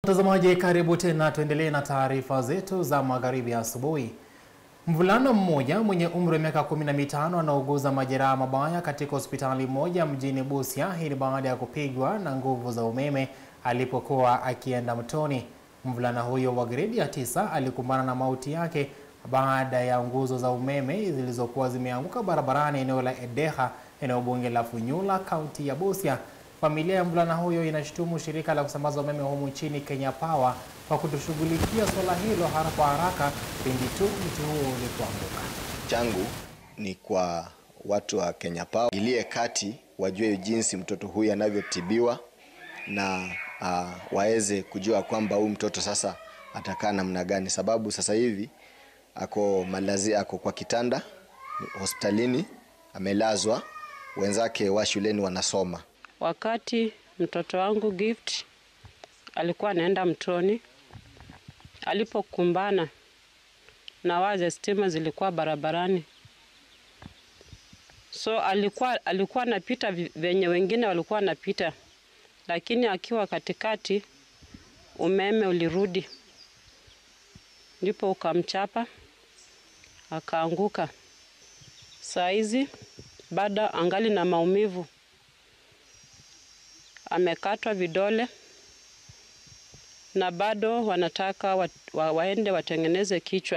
Mtazamaji, karibu tena, tuendelee na taarifa zetu za magharibi asubuhi. Mvulana mmoja mwenye umri wa miaka 15 anauguza majeraha mabaya katika hospitali moja mjini Busia. Hii ni baada ya kupigwa na nguvu za umeme alipokuwa akienda mtoni. Mvulana huyo wa gredi ya 9 alikumbana na mauti yake baada ya nguzo za umeme zilizokuwa zimeanguka barabarani eneo la Edeha, eneo bunge la Funyula, kaunti ya Busia. Familia ya mvulana huyo inashutumu shirika la kusambaza umeme humu nchini Kenya Power kwa kutoshughulikia swala hilo kwa haraka pindi tu mti huo ulipoanguka. Changu ni kwa watu wa Kenya Power ingilie kati, wajue jinsi mtoto huyu anavyotibiwa na waweze kujua kwamba huyu mtoto sasa atakaa namna gani, sababu sasa hivi ako kwa kitanda hospitalini, amelazwa, wenzake wa shuleni wanasoma. Wakati mtoto wangu Gift alikuwa anaenda mtoni, alipokumbana na waze stima zilikuwa barabarani. So alikuwa anapita venye wengine walikuwa anapita, lakini akiwa katikati umeme ulirudi, ndipo ukamchapa akaanguka. Saa hizi bado angali na maumivu, amekatwa vidole na bado wanataka waende watengeneze kichwa.